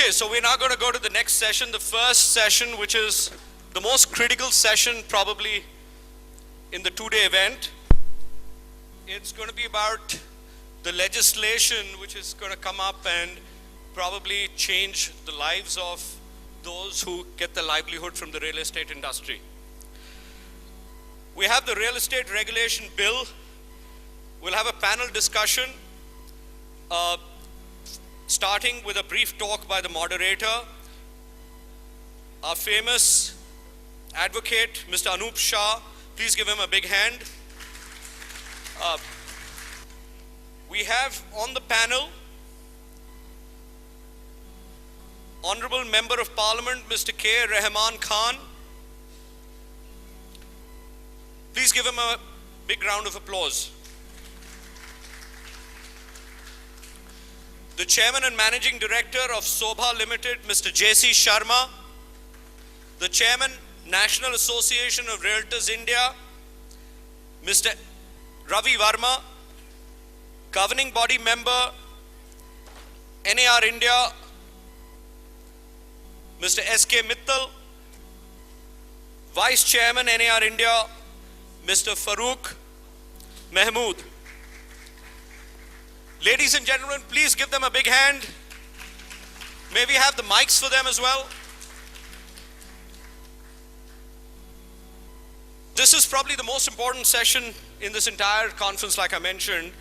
Okay, so we're now going to go to the next session, the first session, which is the most critical session probably in the two-day event. It's going to be about the legislation which is going to come up and probably change the lives of those who get their livelihood from the real estate industry. We have the real estate regulation bill. We'll have a panel discussion, starting with a brief talk by the moderator, our famous advocate, Mr. Anup Shah. Please give him a big hand. We have on the panel Honorable Member of Parliament, Mr. K. Rahman Khan. Please give him a big round of applause. The Chairman and Managing Director of Sobha Limited, Mr. J.C. Sharma. The Chairman, National Association of Realtors India, Mr. Ravi Varma. Governing Body Member, NAR India, Mr. S.K. Mittal. Vice Chairman, NAR India, Mr. Farooq Mahmood. Ladies and gentlemen, please give them a big hand. May we have the mics for them as well? This is probably the most important session in this entire conference, like I mentioned.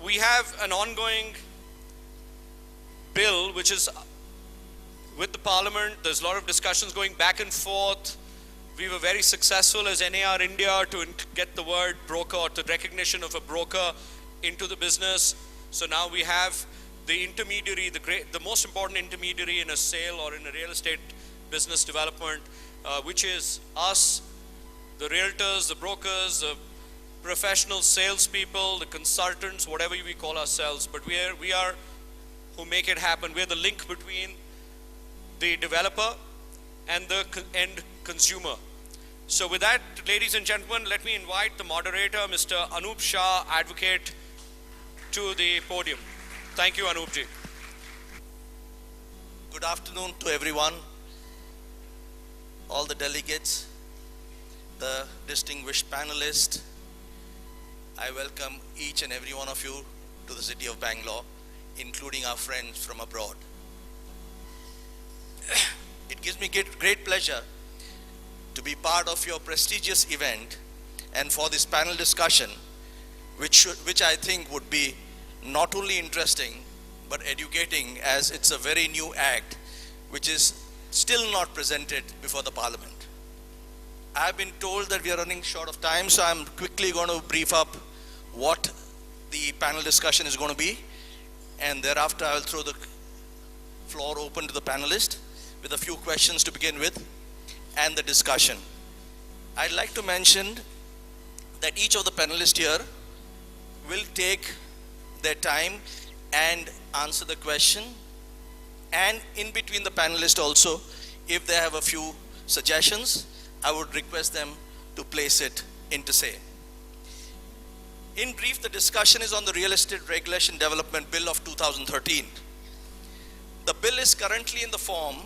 We have an ongoing bill which is with the Parliament. There's a lot of discussions going back and forth. We were very successful as NAR India to get the word broker, or the recognition of a broker, into the business. So now we have the intermediary, the most important intermediary in a sale or in a real estate business development, which is us, the realtors, the brokers, the professional salespeople, the consultants, whatever we call ourselves. But we are who make it happen. We're the link between the developer and the end consumer. So with that, ladies and gentlemen, let me invite the moderator, Mr. Anup Shah, advocate, to the podium. Thank you, Anup ji. Good afternoon to everyone, all the delegates, the distinguished panelists. I welcome each and every one of you to the city of Bangalore, including our friends from abroad. It gives me great pleasure to be part of your prestigious event and for this panel discussion, which I think would be not only interesting but educating, as it's a very new act which is still not presented before the Parliament. I've been told that we are running short of time, so I'm quickly going to brief up what the panel discussion is going to be, and thereafter I will throw the floor open to the panelists with a few questions to begin with and the discussion. I'd like to mention that each of the panelists here will take their time and answer the question, and in between the panelists also, if they have a few suggestions, I would request them to place it into say. In brief, the discussion is on the Real Estate Regulation Development Bill of 2013. The bill is currently in the form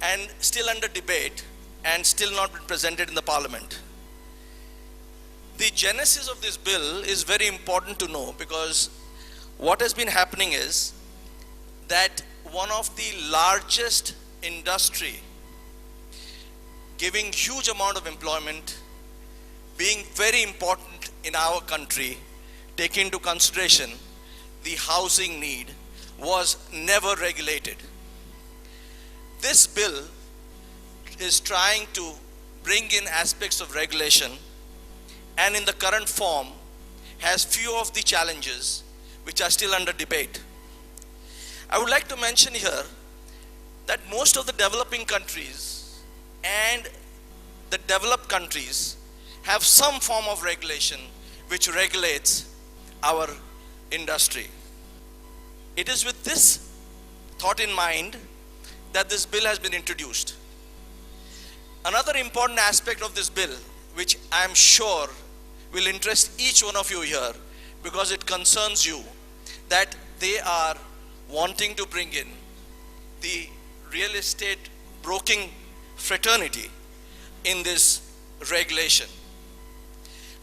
and still under debate and still not been presented in the Parliament. The genesis of this bill is very important to know, because what has been happening is that one of the largest industry giving huge amount of employment, being very important in our country, take into consideration the housing need, was never regulated. This bill is trying to bring in aspects of regulation, and in the current form has few of the challenges which are still under debate. I would like to mention here that most of the developing countries and the developed countries have some form of regulation which regulates our industry. It is with this thought in mind that this bill has been introduced. Another important aspect of this bill, which I am sure will interest each one of you here, because it concerns you, that they are wanting to bring in the real estate broking fraternity in this regulation.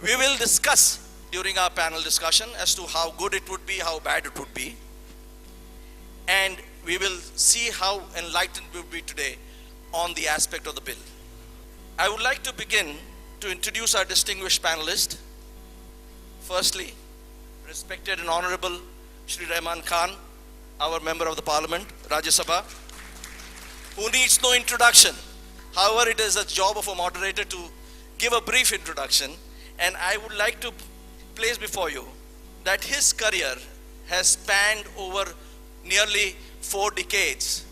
We will discuss during our panel discussion as to how good it would be, how bad it would be, and we will see how enlightened we will be today on the aspect of the bill. I would like to begin to introduce our distinguished panelists. Firstly, respected and honorable Shri Rahman Khan, our member of the parliament, Rajya Sabha, who needs no introduction. However, it is a job of a moderator to give a brief introduction, and I would like to place before you that his career has spanned over nearly 4 decades.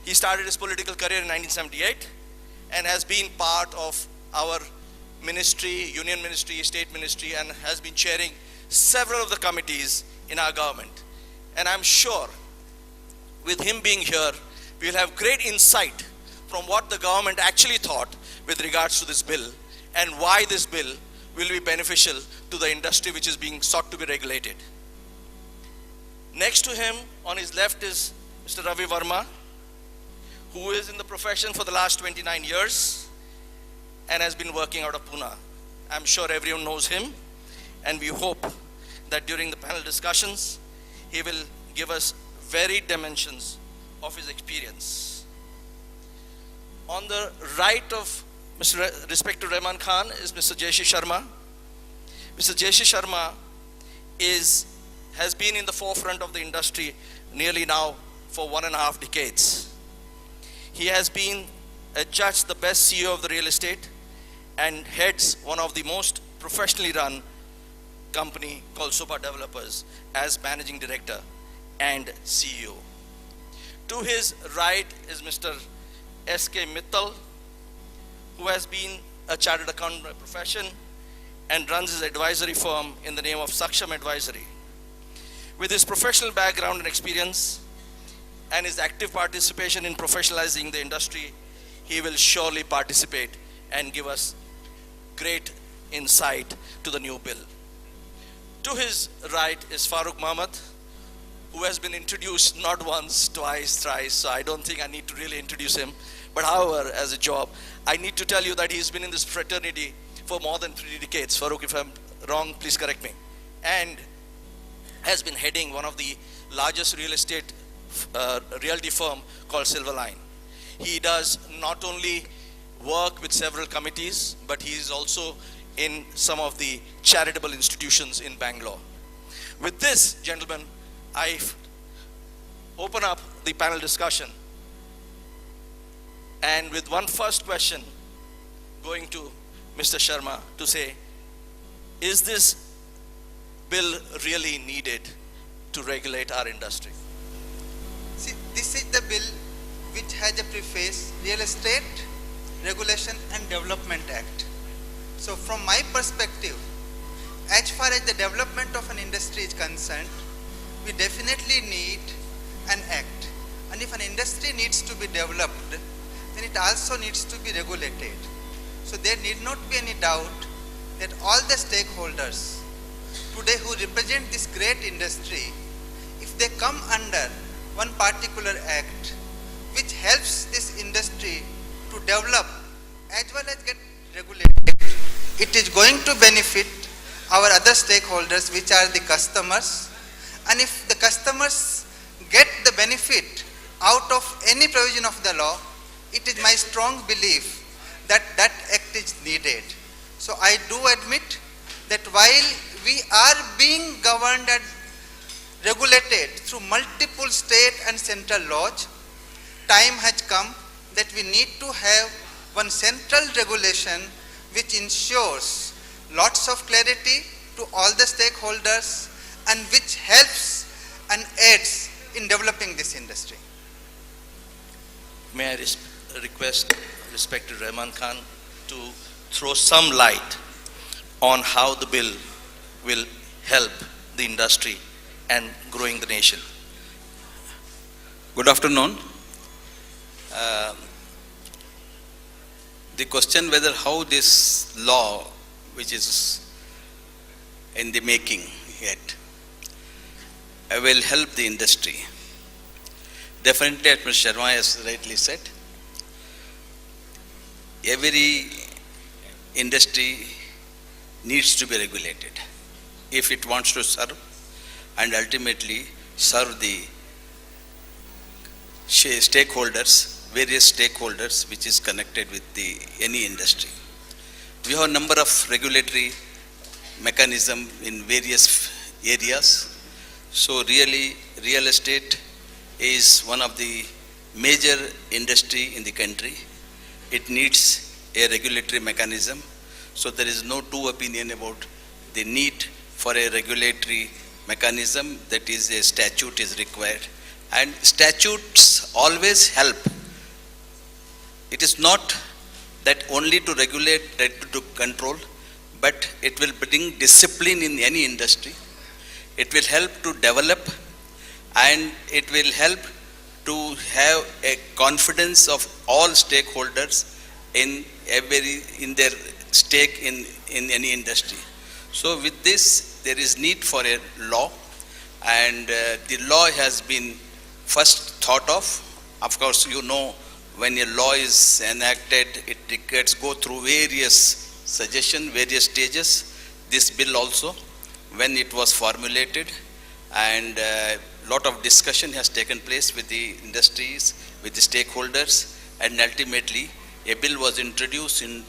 He started his political career in 1978 and has been part of our ministry, union ministry, state ministry, and has been chairing several of the committees in our government. And I'm sure with him being here, we'll have great insight from what the government actually thought with regards to this bill and why this bill will be beneficial to the industry which is being sought to be regulated. Next to him, on his left, is Mr. Ravi Verma, who is in the profession for the last 29 years and has been working out of Pune. I'm sure everyone knows him, and we hope that during the panel discussions, he will give us varied dimensions of his experience. On the right of Mr. Respected Rahman Khan is Mr. Jayeshi Sharma. Mr. Jayeshi Sharma has been in the forefront of the industry nearly now for 1.5 decades. He has been adjudged the best CEO of the real estate and heads one of the most professionally run company called Supa Developers as managing director and CEO. To his right is Mr. S.K. Mittal, who has been a chartered accountant by profession and runs his advisory firm in the name of Saksham Advisory. With his professional background and experience and his active participation in professionalizing the industry, he will surely participate and give us great insight to the new bill. To his right is Farooq Mohammed, who has been introduced not once, twice, thrice, so I don't think I need to really introduce him. But however, as a job, I need to tell you that he's been in this fraternity for more than 3 decades. Farooq, if I'm wrong, please correct me. And has been heading one of the largest real estate realty firm called Silverline. He does not only work with several committees, but he is also in some of the charitable institutions in Bangalore. With this, gentlemen, I open up the panel discussion. And with one first question going to Mr. Sharma to say, is this bill really needed to regulate our industry? See, this is the bill which has a preface, Real Estate Regulation and Development Act. So from my perspective, as far as the development of an industry is concerned, we definitely need an act. And if an industry needs to be developed, then it also needs to be regulated. So there need not be any doubt that all the stakeholders today who represent this great industry, if they come under one particular act which helps this industry to develop as well as get regulated, it is going to benefit our other stakeholders, which are the customers. And if the customers get the benefit out of any provision of the law, it is my strong belief that that act is needed. So I do admit that while we are being governed and regulated through multiple state and central laws, time has come that we need to have one central regulation which ensures lots of clarity to all the stakeholders and which helps and aids in developing this industry. May I request respected Rahman Khan to throw some light on how the bill will help the industry and growing the nation. Good afternoon. The question whether how this law, which is in the making yet, will help the industry. Definitely, as Mr. Sharma has rightly said, every industry needs to be regulated if it wants to serve and ultimately serve the stakeholders, various stakeholders which is connected with any industry. We have a number of regulatory mechanism in various areas. So really, real estate is one of the major industry in the country. It needs a regulatory mechanism. So there is no two opinion about the need for a regulatory mechanism, that is a statute is required. And statutes always help. It is not that only to regulate, that to control, but it will bring discipline in any industry. It will help to develop, and it will help to have a confidence of all stakeholders in their stake in any industry. So with this, there is need for a law, and the law has been first thought of. Of course, you know, when a law is enacted, it gets go through various suggestions, various stages. This bill also, when it was formulated, and lot of discussion has taken place with the industries, with the stakeholders, and ultimately a bill was introduced in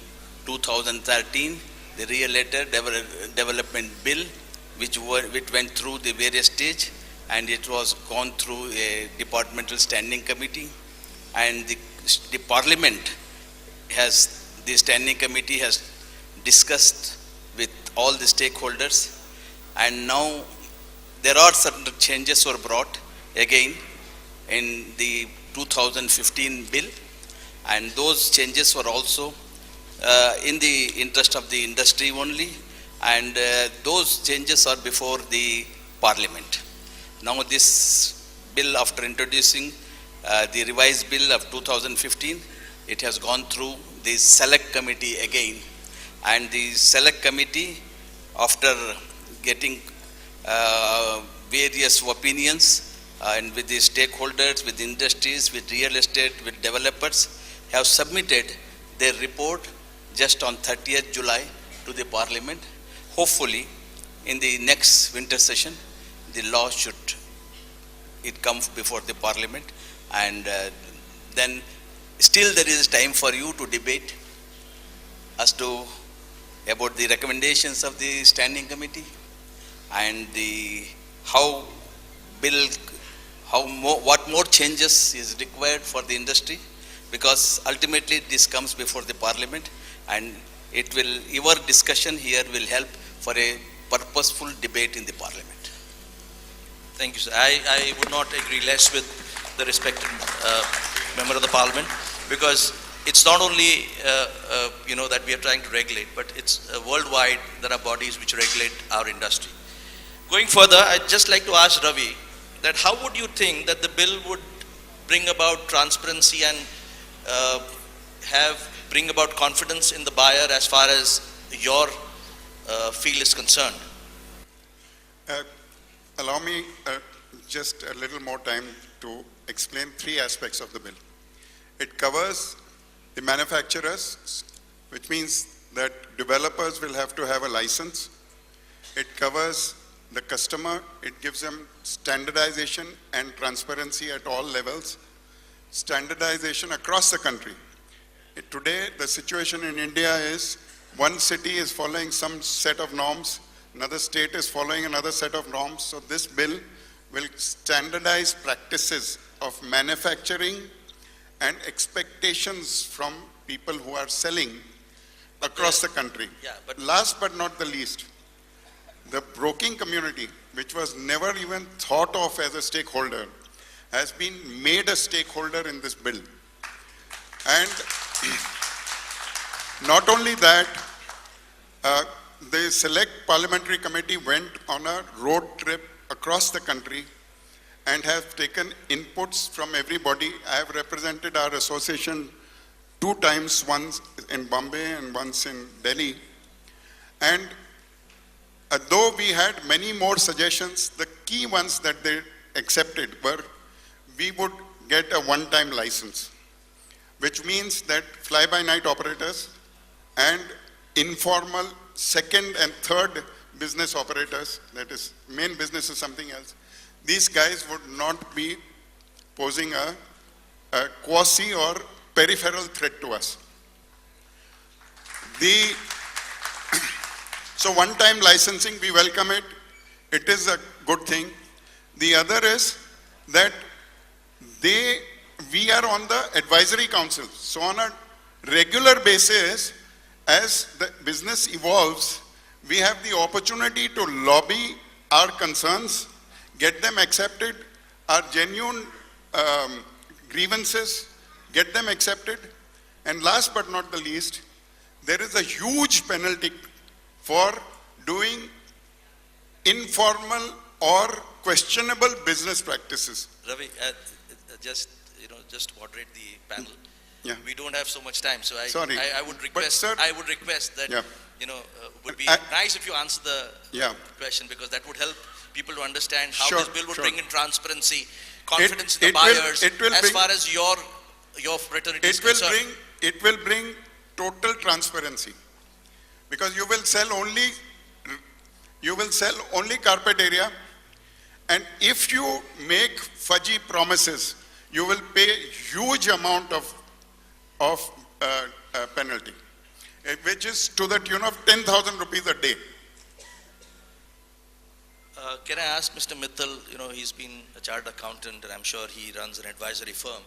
2013, the Real Estate Development Bill, which went through the various stage, and it was gone through a departmental standing committee, and the Parliament has, the standing committee has discussed with all the stakeholders, and now there are certain changes were brought again in the 2015 bill, and those changes were also in the interest of the industry only, and those changes are before the Parliament. Now this bill, after introducing the revised bill of 2015, it has gone through the select committee again, and the select committee, after getting various opinions and with the stakeholders, with industries, with real estate, with developers, have submitted their report just on 30th July to the Parliament. Hopefully, in the next winter session, the law should come before the Parliament, and then still there is time for you to debate as to about the recommendations of the standing committee, and what more changes is required for the industry, because ultimately this comes before the Parliament, and your discussion here will help for a purposeful debate in the Parliament. Thank you, sir. I would not agree less with the respected member of the Parliament, because it's not only that we are trying to regulate, but it's worldwide there are bodies which regulate our industry. Going further, I'd just like to ask Ravi that how would you think that the bill would bring about transparency and bring about confidence in the buyer as far as your field is concerned? Allow me just a little more time to explain three aspects of the bill. It covers the manufacturers, which means that developers will have to have a license. It covers the customer. It gives them standardization and transparency at all levels. Standardization across the country. Today, the situation in India is one city is following some set of norms, another state is following another set of norms. So this bill will standardize practices of manufacturing and expectations from people who are selling across the country. Yeah, but last but not the least, the broking community, which was never even thought of as a stakeholder, has been made a stakeholder in this bill. And not only that, the select parliamentary committee went on a road trip across the country and have taken inputs from everybody. I have represented our association 2 times, once in Bombay and once in Delhi. And though we had many more suggestions, the key ones that they accepted were we would get a one-time license, which means that fly-by-night operators and informal second and third business operators, that is, main business is something else, these guys would not be posing a quasi or peripheral threat to us. So one-time licensing, we welcome it. It is a good thing. The other is that we are on the advisory council. So on a regular basis, as the business evolves, we have the opportunity to lobby our concerns, get them accepted, our genuine grievances, get them accepted. And last but not the least, there is a huge penalty for doing informal or questionable business practices. Ravi, just moderate the panel. Yeah. We don't have so much time, so Sorry. I would But request. sir- I would request that Yeah. would be I- nice if you answer the Yeah. question, because that would help people to understand how Sure, this bill would sure. bring in transparency, confidence in the it will- buyers, it will as bring- far as your fraternity is concerned. It will bring total transparency, because you will sell only carpet area, and if you make fudgy promises, you will pay huge amount of penalty, which is to the tune of 10,000 rupees a day. Can I ask Mr. Mittal, he's been a chartered accountant and I'm sure he runs an advisory firm.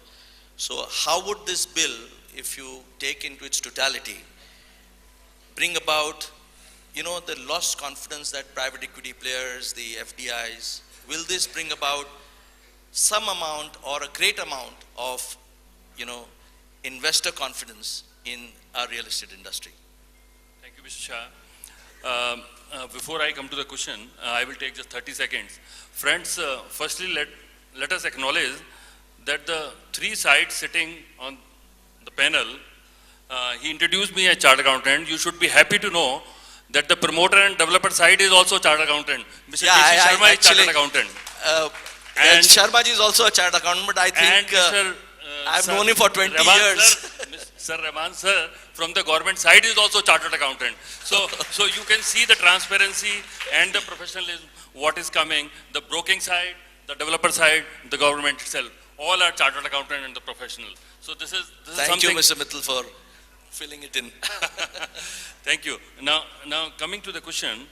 So how would this bill, if you take into its totality, bring about, the lost confidence that private equity players, the FDIs, will this bring about some amount or a great amount of, investor confidence in our real estate industry? Thank you, Mr. Shah. Before I come to the question, I will take just 30 seconds. Friends, firstly, let us acknowledge that the three sides sitting on the panel, he introduced me as chartered accountant. You should be happy to know that the promoter and developer side is also chartered accountant. Mr. Yeah, J.C. Sharma is chartered actually- accountant. And Sharma ji is also a chartered accountant, but I think I've Sir known him for 20 Rahman years. Sir Rahman sir, from the government side is also chartered accountant. So you can see the transparency and the professionalism, what is coming, the broking side, the developer side, the government itself. All are chartered accountant and the professional. So this is Thank you, something. Mr. Mittal, for filling it in. Thank you. Now coming to the question,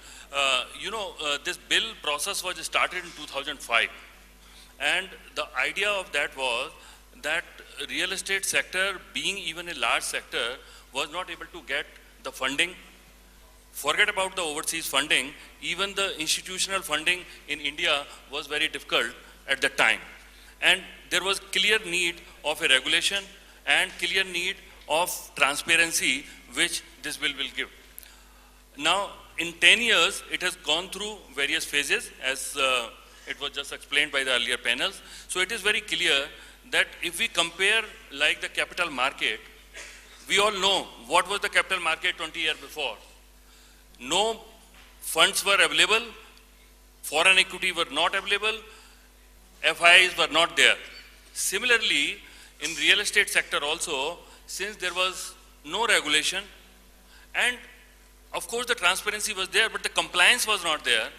this bill process was started in 2005. And the idea of that was that real estate sector, being even a large sector, was not able to get the funding. Forget about the overseas funding, even the institutional funding in India was very difficult at that time. And there was clear need of a regulation and clear need of transparency, which this bill will give. Now, in 10 years, it has gone through various phases, as it was just explained by the earlier panels. So it is very clear that if we compare like the capital market, we all know what was the capital market 20 years before. No funds were available, foreign equity were not available, FIs were not there. Similarly, in real estate sector also, since there was no regulation, and of course the transparency was there, but the compliance was not there.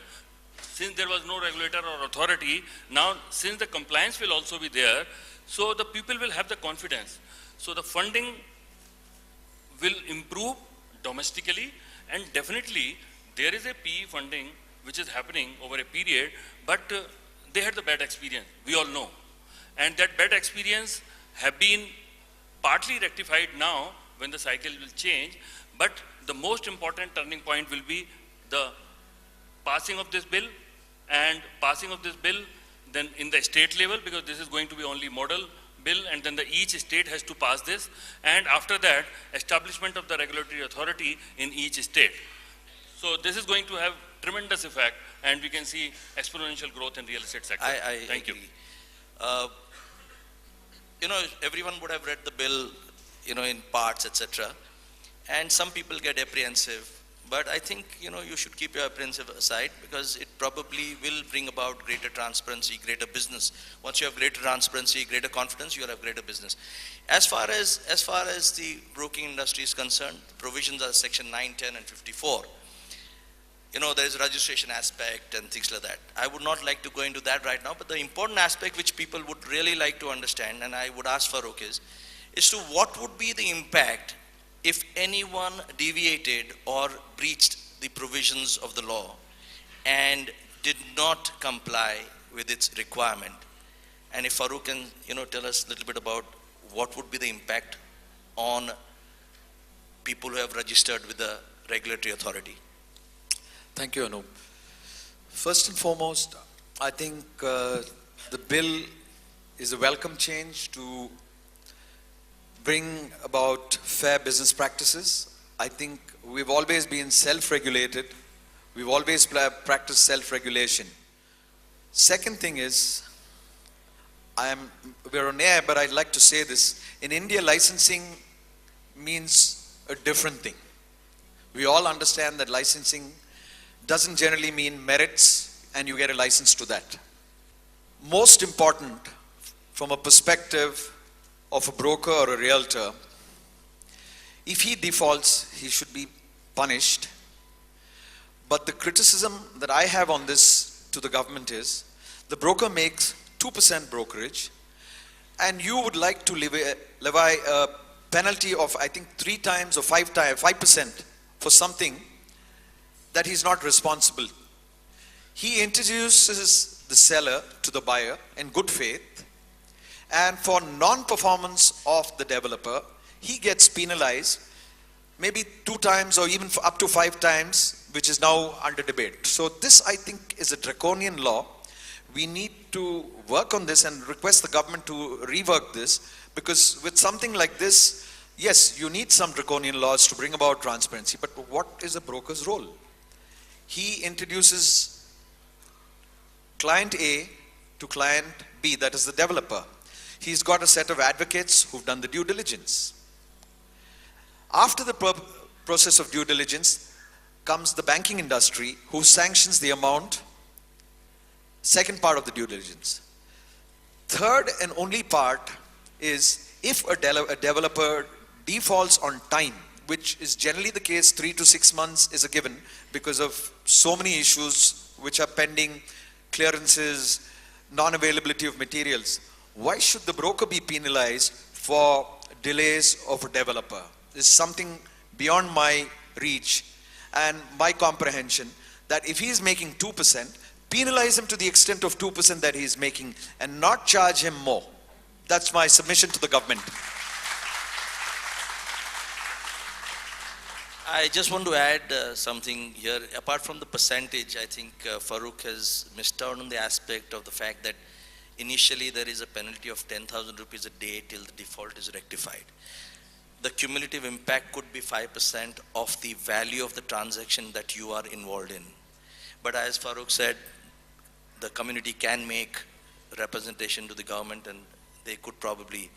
Since there was no regulator or authority, now since the compliance will also be there, so the people will have the confidence. So the funding will improve domestically, and definitely there is a PE funding which is happening over a period, but they had the bad experience, we all know. And that bad experience have been partly rectified now when the cycle will change, but the most important turning point will be the passing of this bill, and passing of this bill then in the state level, because this is going to be only model bill, and then each state has to pass this, and after that establishment of the regulatory authority in each state. So this is going to have tremendous effect, and we can see exponential growth in real estate sector. Thank you. Agree. Everyone would have read the bill, in parts, etc. And some people get apprehensive But I think, you should keep your appearance aside, because it probably will bring about greater transparency, greater business. Once you have greater transparency, greater confidence, you will have greater business. As far as the broking industry is concerned, provisions are section 9, 10 and 54. There is a registration aspect and things like that. I would not like to go into that right now, but the important aspect which people would really like to understand, and I would ask Farooq, is to what would be the impact if anyone deviated or breached the provisions of the law and did not comply with its requirement. And if Farooq can, tell us a little bit about what would be the impact on people who have registered with the regulatory authority. Thank you, Anup. First and foremost, I think the bill is a welcome change to bring about fair business practices. I think we've always been self-regulated. We've always practiced self-regulation. Second thing is, we're on air, but I'd like to say this. In India, licensing means a different thing. We all understand that licensing doesn't generally mean merits and you get a license to that. Most important from a perspective of a broker or a realtor, if he defaults, he should be punished. But the criticism that I have on this to the government is, the broker makes 2% brokerage, and you would like to levy a penalty of, I think, 3 times or 5% for something that he's not responsible. He introduces the seller to the buyer in good faith, and for non-performance of the developer, he gets penalized maybe 2 times or even up to 5 times, which is now under debate. So this, I think, is a draconian law. We need to work on this and request the government to rework this, because with something like this, yes, you need some draconian laws to bring about transparency, but what is a broker's role? He introduces client A to client B, that is the developer. He's got a set of advocates who've done the due diligence. After the process of due diligence comes the banking industry, who sanctions the amount. Second part of the due diligence. Third and only part is, if a developer defaults on time, which is generally the case, 3 to 6 months is a given because of so many issues which are pending, clearances, non-availability of materials. Why should the broker be penalized for delays of a developer? This is something beyond my reach and my comprehension, that if he's making 2%, penalize him to the extent of 2% that he's making and not charge him more. That's my submission to the government. I just want to add something here. Apart from the percentage, I think Farooq has missed out on the aspect of the fact that initially there is a penalty of 10,000 rupees a day till the default is rectified. The cumulative impact could be 5% of the value of the transaction that you are involved in. But as Farooq said, the community can make representation to the government and they could probably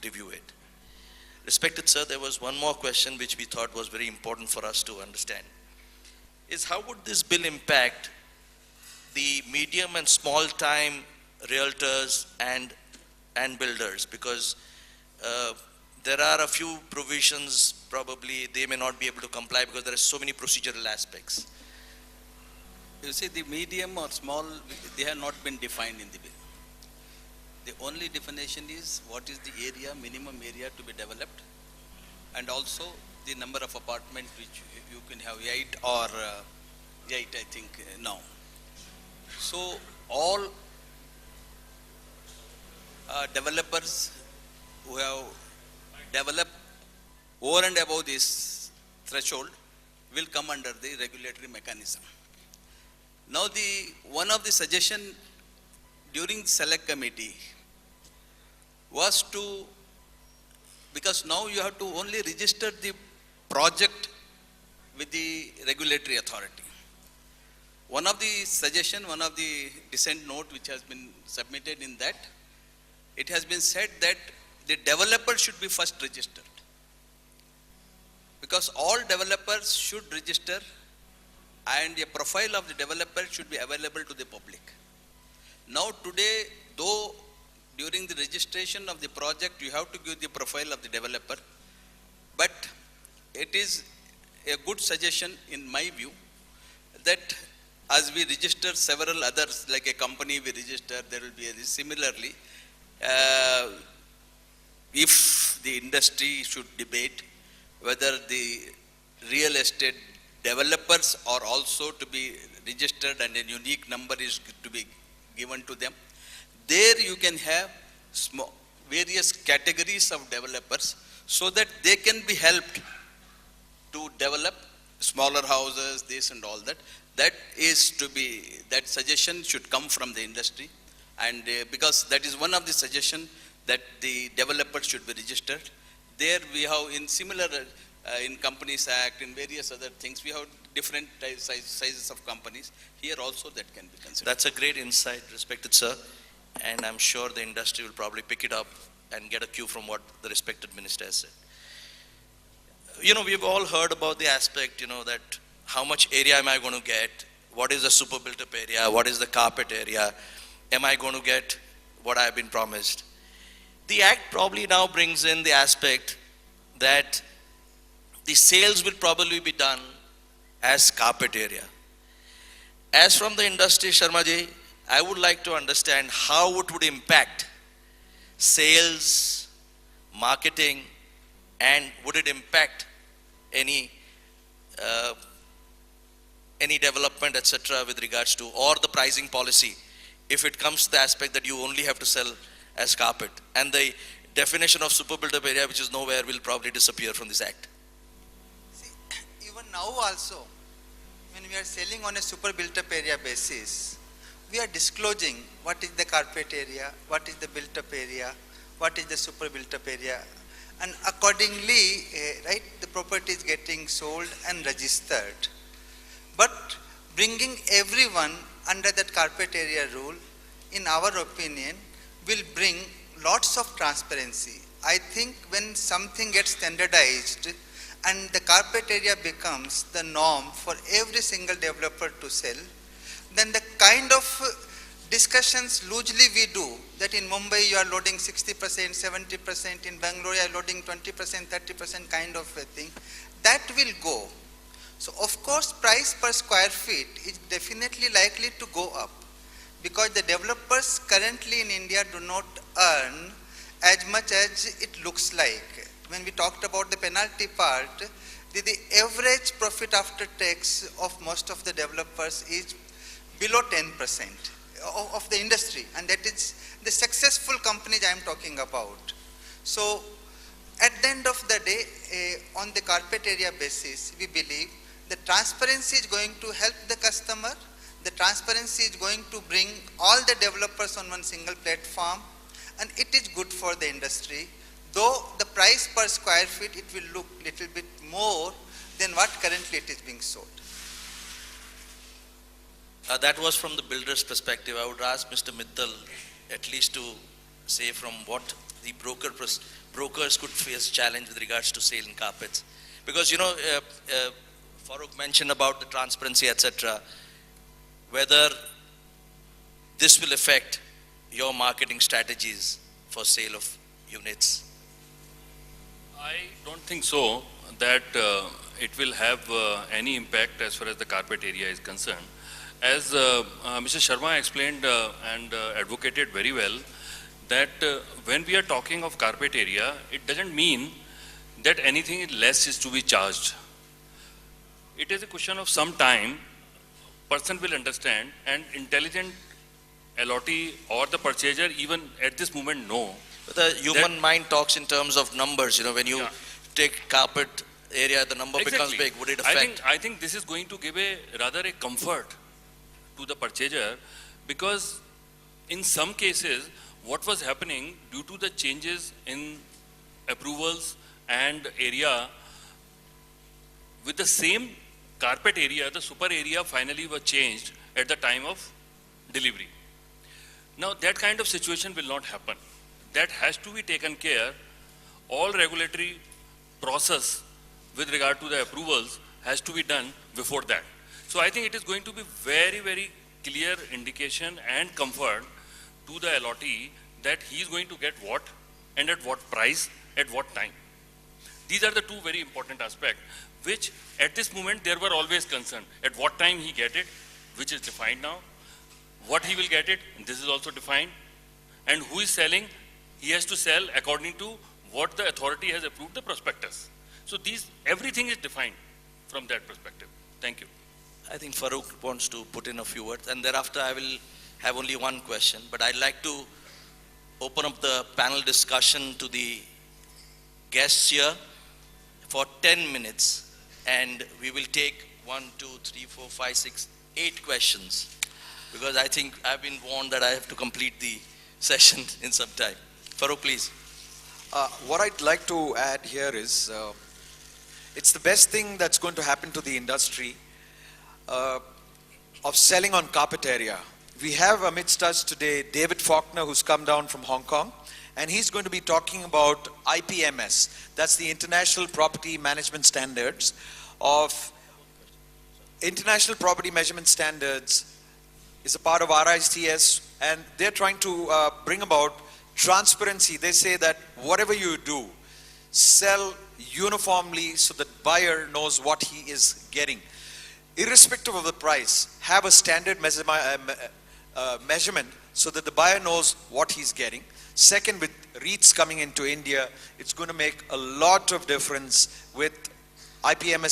review it. Respected sir, there was one more question which we thought was very important for us to understand. Is how would this bill impact the medium and small time realtors and builders? Because there are a few provisions, probably they may not be able to comply because there are so many procedural aspects. You see, the medium or small, they have not been defined in the bill. The only definition is what is the area, minimum area to be developed, and also the number of apartments which you can have 8 or 8, I think, now. So all developers who have developed over and above this threshold will come under the regulatory mechanism. Now one of the suggestion during the select committee was to, because now you have to only register the project with the regulatory authority. One of the suggestion, one of the dissent note which has been submitted in that, it has been said that the developer should be first registered. because all developers should register and a profile of the developer should be available to the public. Now today, though during the registration of the project you have to give the profile of the developer, but it is a good suggestion in my view that as we register several others, like a company we register, there will be similarly, if the industry should debate whether the real estate developers are also to be registered and a unique number is to be given to them. There you can have various categories of developers so that they can be helped to develop smaller houses, this and all that. That is to be, that suggestion should come from the industry, and because that is one of the suggestion that the developers should be registered. There we have in similar, in Companies Act, in various other things, we have different sizes of companies. Here also that can be considered. That's a great insight, respected sir. And I'm sure the industry will probably pick it up and get a cue from what the respected minister has said. You know, we've all heard about the aspect, you know, that how much area am I going to get? What is the super built up area? What is the carpet area? Am I going to get what I've been promised? The act probably now brings in the aspect that the sales will probably be done as carpet area. As from the industry, Sharma ji, I would like to understand how it would impact sales, marketing, and would it impact any development, etc., with regards to, or the pricing policy, if it comes to the aspect that you only have to sell as carpet, and the definition of super built-up area, which is nowhere, will probably disappear from this act. See, even now also, when we are selling on a super built-up area basis, we are disclosing what is the carpet area, what is the built-up area, what is the super built-up area, and accordingly, right, the property is getting sold and registered. But bringing everyone under that carpet area rule, in our opinion, will bring lots of transparency. I think when something gets standardized and the carpet area becomes the norm for every single developer to sell, then the kind of discussions loosely we do, that in Mumbai you are loading 60%, 70%, in Bangalore you are loading 20%, 30% kind of a thing, that will go. So of course price per square feet is definitely likely to go up, because the developers currently in India do not earn as much as it looks like. When we talked about the penalty part, the average profit after tax of most of the developers is below 10% of the industry, and that is the successful companies I am talking about. So at the end of the day, on the carpet area basis, we believe the transparency is going to help the customer, the transparency is going to bring all the developers on one single platform, and it is good for the industry. Though the price per square feet, it will look little bit more than what currently it is being sold. That was from the builder's perspective. I would ask Mr. Mittal at least to say from what the brokers could face challenge with regards to sale in carpets. Because, you know, Farooq mentioned about the transparency, etc. Whether this will affect your marketing strategies for sale of units. I don't think so that it will have any impact as far as the carpet area is concerned. As Mr. Sharma explained and advocated very well, that when we are talking of carpet area, it doesn't mean that anything less is to be charged. It is a question of some time, person will understand, and intelligent allotee or the purchaser even at this moment know. But the human mind talks in terms of numbers, you know, when you take carpet area, the number becomes big. Would it affect? I think this is going to give rather a comfort to the purchaser, because in some cases what was happening due to the changes in approvals and area, with the same carpet area, the super area finally was changed at the time of delivery. Now that kind of situation will not happen. That has to be taken care. All regulatory process with regard to the approvals has to be done before that. So I think it is going to be very, very clear indication and comfort to the allottee that he is going to get what and at what price, at what time. These are the two very important aspects, which at this moment there were always concerned. At what time he get it, which is defined now. What he will get it, this is also defined. And who is selling, he has to sell according to what the authority has approved the prospectus. So everything is defined from that perspective. Thank you. I think Farooq wants to put in a few words, and thereafter I will have only one question, but I'd like to open up the panel discussion to the guests here for 10 minutes, and we will take 1, 2, 3, 4, 5, 6, 8 questions, because I think I've been warned that I have to complete the session in some time. Farooq, please. What I'd like to add here is, it's the best thing that's going to happen to the industry of selling on carpet area. We have amidst us today David Faulkner, who's come down from Hong Kong, and he's going to be talking about IPMS. That's the International Property Management Standards. International Property Measurement Standards is a part of RICS, and they're trying to bring about transparency. They say that whatever you do, sell uniformly so that buyer knows what he is getting. Irrespective of the price, have a standard measurement so that the buyer knows what he's getting. Second, with REITs coming into India, it's going to make a lot of difference with IPMS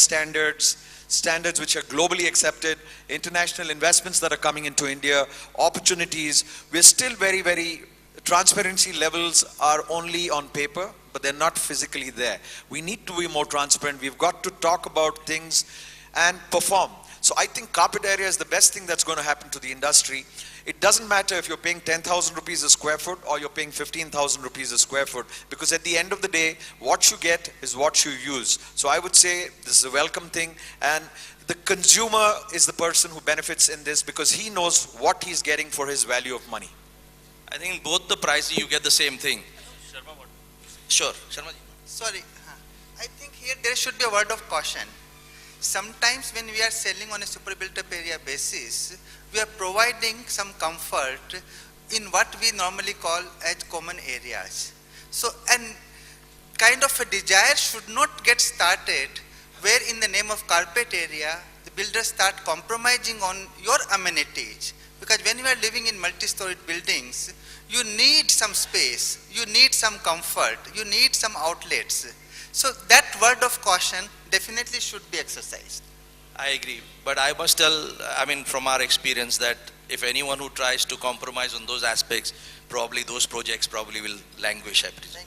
standards which are globally accepted, international investments that are coming into India, opportunities. We're still very, very, transparency levels are only on paper, but they're not physically there. We need to be more transparent. We've got to talk about things and perform. So I think carpet area is the best thing that's going to happen to the industry. It doesn't matter if you're paying 10,000 rupees a square foot or you're paying 15,000 rupees a square foot, because at the end of the day, what you get is what you use. So I would say this is a welcome thing, and the consumer is the person who benefits in this because he knows what he's getting for his value of money. I think in both the pricing you get the same thing. Sharma, what? Sure. Sharma ji. Sorry, I think here there should be a word of caution. Sometimes when we are selling on a super built up area basis, we are providing some comfort in what we normally call as common areas. So, and kind of a desire should not get started where in the name of carpet area, the builders start compromising on your amenities. Because when you are living in multi-storied buildings, you need some space, you need some comfort, you need some outlets. So that word of caution definitely should be exercised. I agree, but I must tell, I mean, from our experience that if anyone who tries to compromise on those aspects, probably those projects probably will languish, I presume.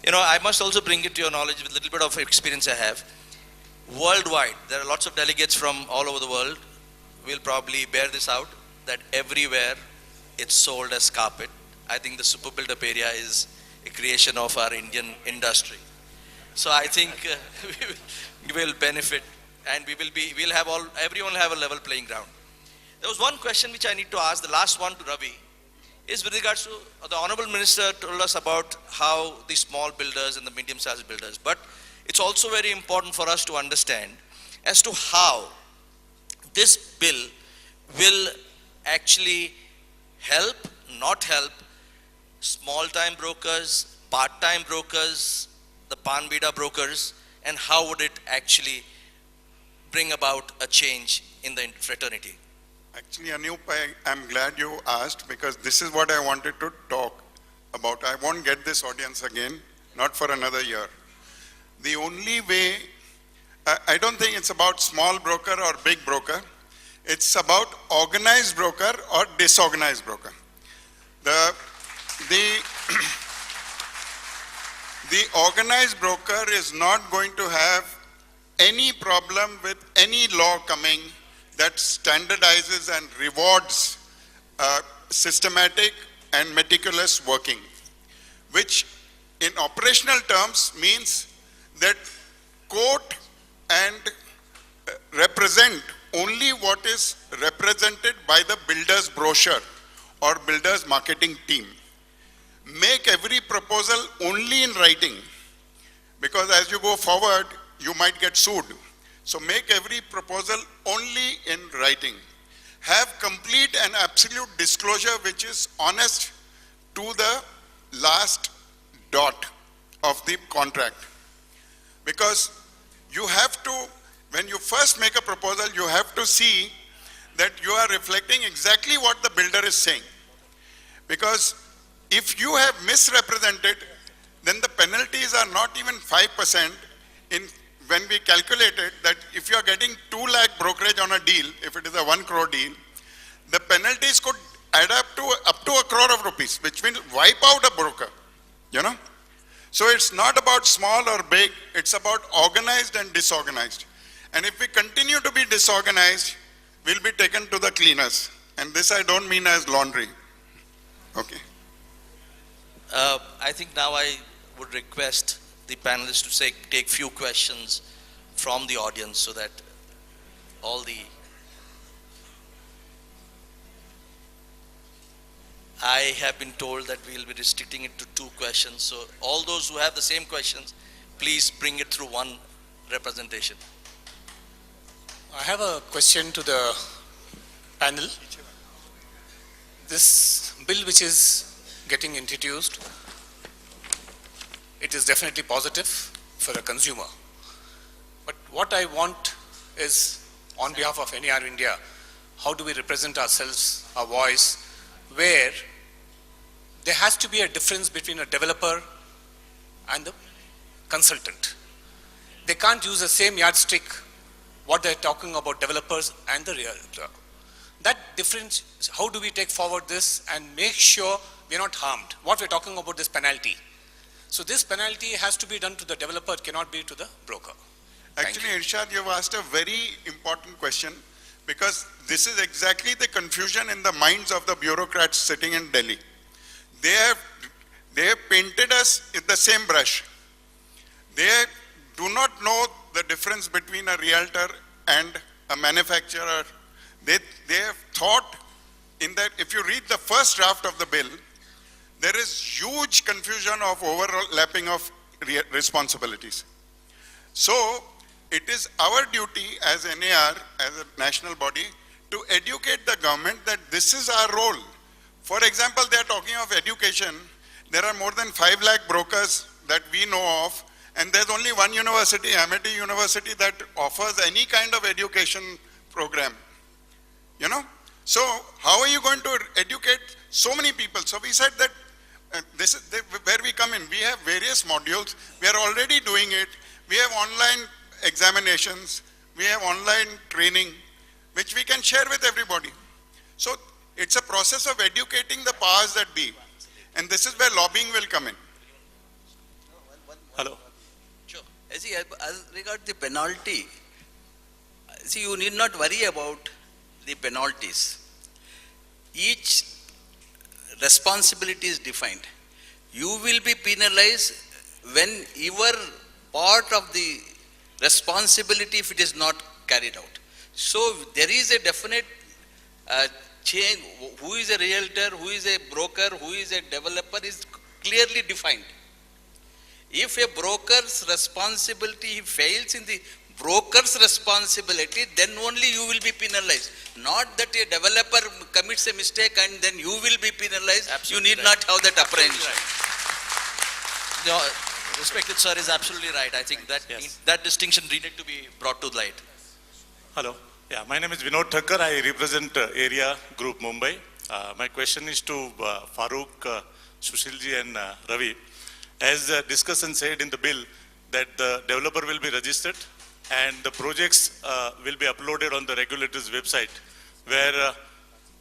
You know, I must also bring it to your knowledge with a little bit of experience I have. Worldwide, there are lots of delegates from all over the world, will probably bear this out, that everywhere it's sold as carpet. I think the super built-up area is a creation of our Indian industry. So I think we will benefit, and everyone will have a level playing ground. There was one question which I need to ask, the last one to Ravi, is with regards to, the Honorable Minister told us about how the small builders and the medium-sized builders, but it's also very important for us to understand as to how this bill will actually help, not help, small-time brokers, part-time brokers, the Pan Bida brokers, and how would it actually bring about a change in the fraternity? Actually, Anup, I'm glad you asked, because this is what I wanted to talk about. I won't get this audience again, not for another year. The only way, I don't think it's about small broker or big broker. It's about organized broker or disorganized broker. The organized broker is not going to have any problem with any law coming that standardizes and rewards systematic and meticulous working, which in operational terms means that quote and represent only what is represented by the builder's brochure or builder's marketing team. Make every proposal only in writing, because as you go forward, you might get sued. So make every proposal only in writing. Have complete and absolute disclosure which is honest to the last dot of the contract. Because you have to, when you first make a proposal, you have to see that you are reflecting exactly what the builder is saying. Because if you have misrepresented, then the penalties are not even 5%. When we calculated that if you are getting 2 lakh brokerage on a deal, if it is a 1 crore deal, the penalties could add up to a crore of rupees, which will wipe out a broker, you know. So it's not about small or big, it's about organized and disorganized. And if we continue to be disorganized, we'll be taken to the cleaners. And this I don't mean as laundry. Okay. I think now I would request the panelists to take few questions from the audience so that all the... I have been told that we will be restricting it to 2 questions. So all those who have the same questions, please bring it through one representation. I have a question to the panel. This bill which is getting introduced, it is definitely positive for the consumer. But what I want is, on behalf of NAR India, how do we represent ourselves, our voice, where there has to be a difference between a developer and the consultant. They can't use the same yardstick what they're talking about developers and the realtor. That difference, how do we take forward this and make sure we're not harmed? What we're talking about is penalty. So this penalty has to be done to the developer, it cannot be to the broker. Actually, Irshad, you've asked a very important question because this is exactly the confusion in the minds of the bureaucrats sitting in Delhi. They have painted us with the same brush. They do not know the difference between a realtor and a manufacturer. They have thought in that if you read the first draft of the bill, there is huge confusion of overlapping of responsibilities. So it is our duty as NAR, as a national body, to educate the government that this is our role. For example, they are talking of education. There are more than 5 lakh brokers that we know of, and there's only one university, Amity University, that offers any kind of education program. You know? So how are you going to educate so many people? So we said that this is where we come in. We have various modules. We are already doing it. We have online examinations. We have online training, which we can share with everybody. So it's a process of educating the powers that be. And this is where lobbying will come in. Hello. Sure. See, as regards the penalty, see, you need not worry about the penalties. Each responsibility is defined. You will be penalized when your part of the responsibility, if it is not carried out. So there is a definite change. Who is a realtor, who is a broker, who is a developer is clearly defined. If a broker's responsibility fails in the broker's responsibility, then only you will be penalized. Not that a developer commits a mistake and then you will be penalized. Absolutely you need right. not have that apprehension. Right. No, respected sir is absolutely right. I think that that distinction needed to be brought to light. Hello. Yeah, my name is Vinod Thakkar. I represent Area Group Mumbai. My question is to Farooq, Sushilji and Ravi. As discussed and said in the bill that the developer will be registered and the projects will be uploaded on the regulator's website where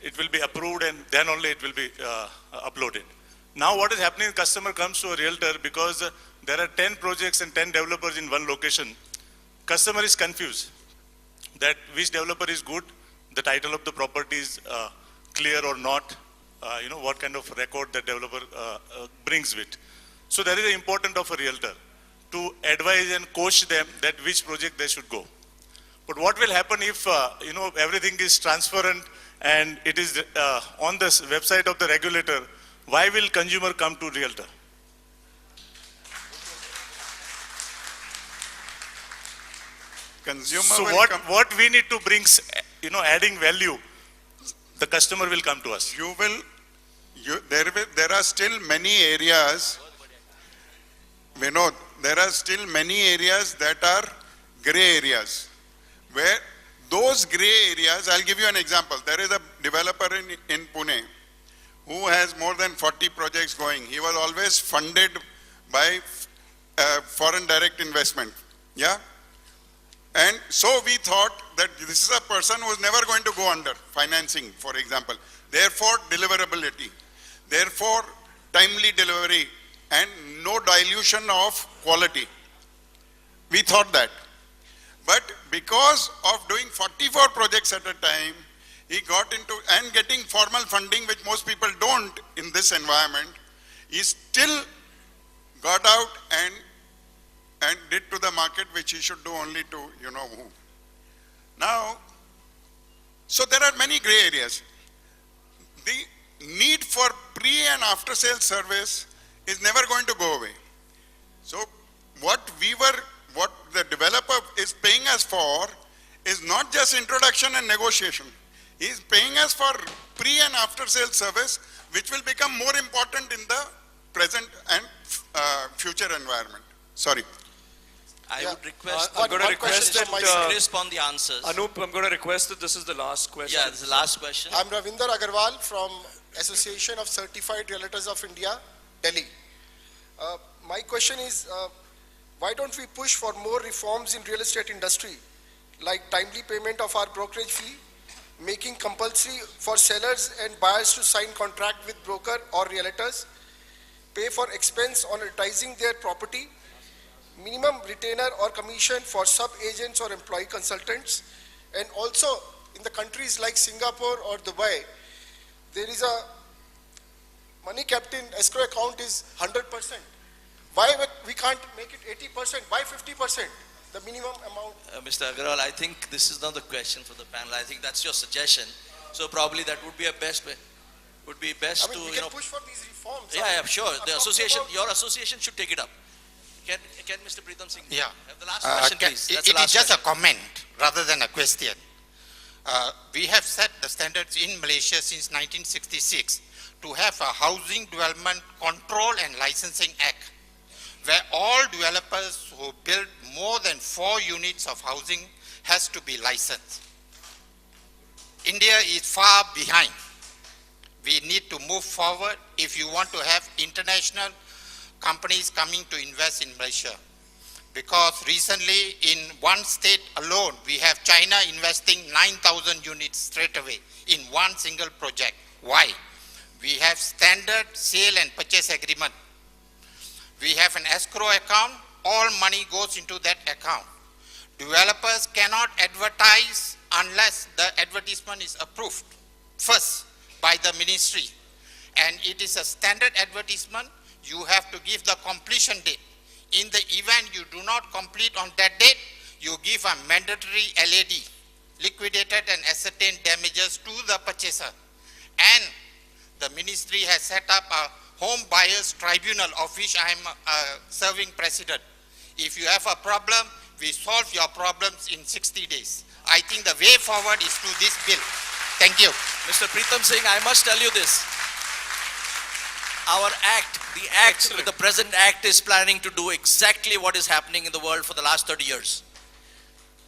it will be approved and then only it will be uploaded. Now what is happening, customer comes to a realtor because there are 10 projects and 10 developers in one location. Customer is confused that which developer is good, the title of the property is clear or not, what kind of record the developer brings with. So there is the importance of a realtor to advise and coach them that which project they should go. But what will happen if, everything is transparent and it is on the website of the regulator, why will consumer come to realtor? consumer So will what, come. what we need to bring, adding value, the customer will come to us. There are still many areas, Vinod, there are still many areas that are gray areas. Where those gray areas, I'll give you an example. There is a developer in Pune who has more than 40 projects going. He was always funded by foreign direct investment. Yeah? And so we thought that this is a person who is never going to go under financing, for example. Therefore, deliverability. Therefore, timely delivery and no dilution of quality. We thought that. But because of doing 44 projects at a time, he got into, and getting formal funding, which most people don't in this environment, he still got out and did to the market which he should do only to you know who. Now, so there are many gray areas. The need for pre and after sales service is never going to go away. So what the developer is paying us for is not just introduction and negotiation. He is paying us for pre and after sales service, which will become more important in the present and future environment. Sorry. I would request, I'm going to request that, crisp on the answers. Anup, I'm going to request that this is the last question. Yeah, this is the last question. I'm Ravinder Agarwal from Association of Certified Realtors of India, Delhi. My question is, why don't we push for more reforms in real estate industry, like timely payment of our brokerage fee, making compulsory for sellers and buyers to sign contract with broker or realtors, pay for expense on advertising their property, minimum retainer or commission for sub-agents or employee consultants, and also in the countries like Singapore or Dubai, there is a money kept in escrow account is 100%. Why we can't make it 80%? Why 50%? The minimum amount. Mr. Agarwal, I think this is not the question for the panel. I think that's your suggestion. So probably that would be a best way. Would be best I mean, to, we can push for these reforms. Yeah, sure. The association, your association should take it up. Can Mr. Pritam Singh have the last question, please? That's It the last is just question. a comment rather than a question. We have set the standards in Malaysia since 1966 to have a Housing Development Control and Licensing Act, where all developers who build more than 4 units of housing has to be licensed. India is far behind. We need to move forward if you want to have international companies coming to invest in Malaysia. Because recently in one state alone, we have China investing 9,000 units straight away in one single project. Why? We have standard sale and purchase agreement. We have an escrow account, all money goes into that account. Developers cannot advertise unless the advertisement is approved first by the ministry. And it is a standard advertisement, you have to give the completion date. In the event you do not complete on that date, you give a mandatory LAD, liquidated and ascertained damages, to the purchaser. And the ministry has set up a home buyers tribunal, of which I am serving president. If you have a problem, we solve your problems in 60 days. I think the way forward is through this bill. Thank you. Mr. Pritam Singh, I must tell you this. Our act, the act, the present act is planning to do exactly what is happening in the world for the last 30 years.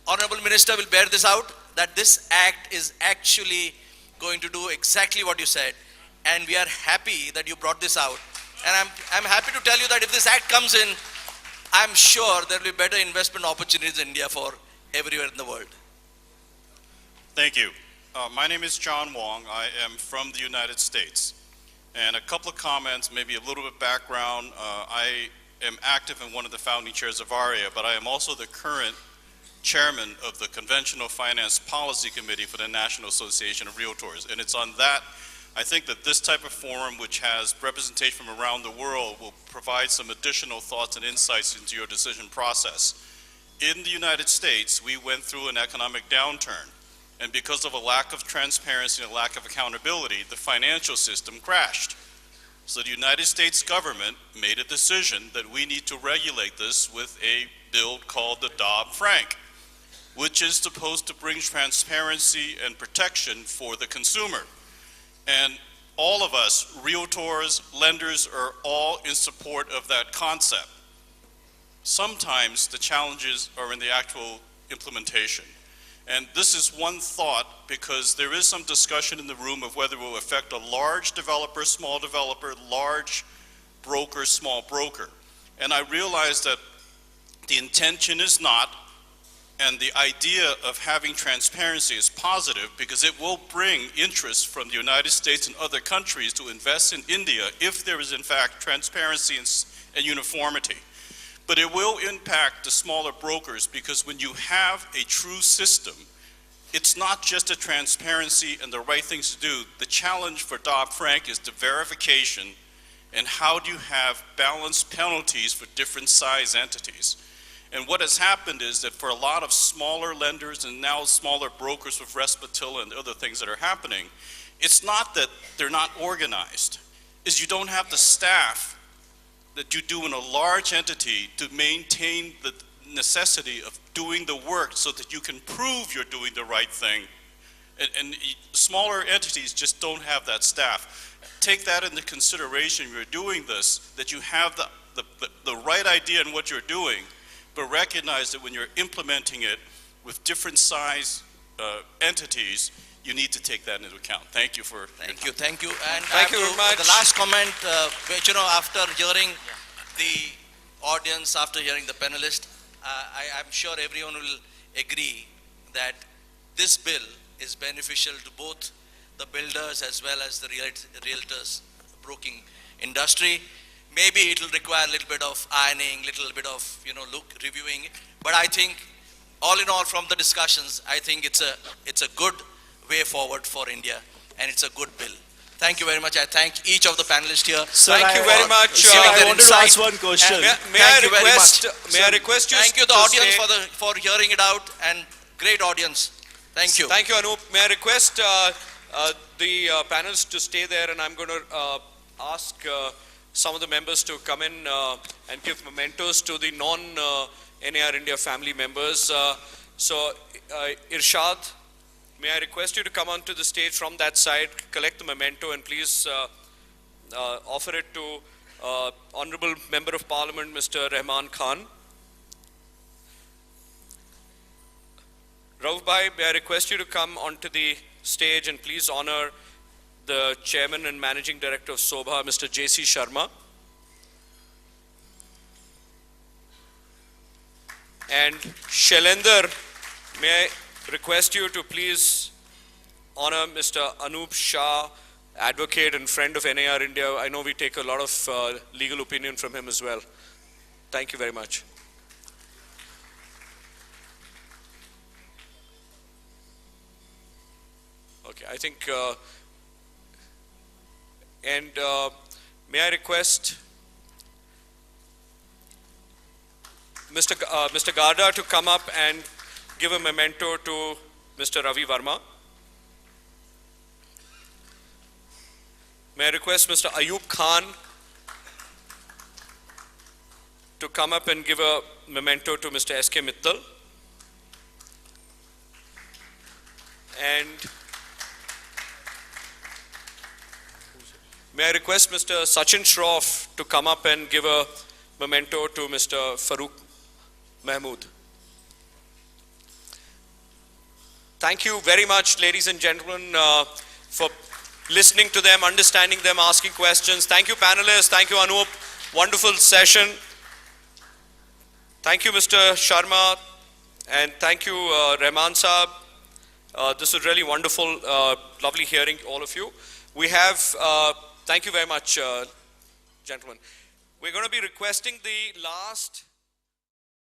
Honorable Minister will bear this out, that this act is actually going to do exactly what you said. And we are happy that you brought this out. And I'm happy to tell you that if this act comes in, I'm sure there will be better investment opportunities in India for everywhere in the world. Thank you. My name is John Wong. I am from the United States. And a couple of comments, maybe a little bit background. I am active in one of the founding chairs of ARIA, but I am also the current chairman of the Conventional Finance Policy Committee for the National Association of Realtors. And it's on that, I think that this type of forum, which has representation from around the world, will provide some additional thoughts and insights into your decision process. In the United States, we went through an economic downturn. And because of a lack of transparency and a lack of accountability, the financial system crashed. So the United States government made a decision that we need to regulate this with a bill called the Dodd-Frank, which is supposed to bring transparency and protection for the consumer. And all of us, realtors, lenders, are all in support of that concept. Sometimes the challenges are in the actual implementation. And this is one thought, because there is some discussion in the room of whether it will affect a large developer, large broker, small broker. And I realize that the intention is not, and the idea of having transparency is positive, because it will bring interest from the United States and other countries to invest in India if there is in fact transparency and uniformity. But it will impact the smaller brokers, because when you have a true system, it's not just a transparency and the right things to do. The challenge for Dodd-Frank is the verification, and how do you have balanced penalties for different size entities. And what has happened is that for a lot of smaller lenders and now smaller brokers with Respatilla and other things that are happening, it's not that they're not organized, is you don't have the staff that you do in a large entity to maintain the necessity of doing the work so that you can prove you're doing the right thing. And smaller entities just don't have that staff. Take that into consideration when you're doing this, that you have the right idea in what you're doing, but recognize that when you're implementing it with different size entities, you need to take that into account. Thank you for Thank you, thank you. And Thank you very much. The last comment, which, after hearing the audience, after hearing the panelists, I'm sure everyone will agree that this bill is beneficial to both the builders as well as the realtors, broking industry. Maybe it will require a little bit of ironing, little bit of, reviewing. But I think, all in all, from the discussions, I think it's a good way forward for India, and it's a good bill. Thank you very much. I thank each of the panelists here. Thank you very much. I wanted to ask one question. May I request you? Thank you, the audience, for hearing it out, and great audience. Thank you. Thank you, Anup. May I request the panelists to stay there, and I'm going to ask some of the members to come in and give mementos to the non-NAR India family members. Irshad, may I request you to come onto the stage from that side, collect the memento, and please offer it to Honorable Member of Parliament, Mr. Rahman Khan. Rauf Bhai, may I request you to come onto the stage and please honor the Chairman and Managing Director of Sobha, Mr. J.C. Sharma. And Shailendra, may I request you to please honor Mr. Anup Shah, advocate and friend of NAR India. I know we take a lot of legal opinion from him as well. Thank you very much. Okay, I think, may I request Mr. Garda to come up and give a memento to Mr. Ravi Verma. May I request Mr. Ayub Khan to come up and give a memento to Mr. S.K. Mittal. And may I request Mr. Sachin Shroff to come up and give a memento to Mr. Farooq Mahmood. Thank you very much, ladies and gentlemen, for listening to them, understanding them, asking questions. Thank you, panelists. Thank you, Anup. Wonderful session. Thank you, Mr. Sharma. And thank you, Rahman Saab. This was really wonderful, lovely hearing all of you. We have, thank you very much, gentlemen. We're going to be requesting the last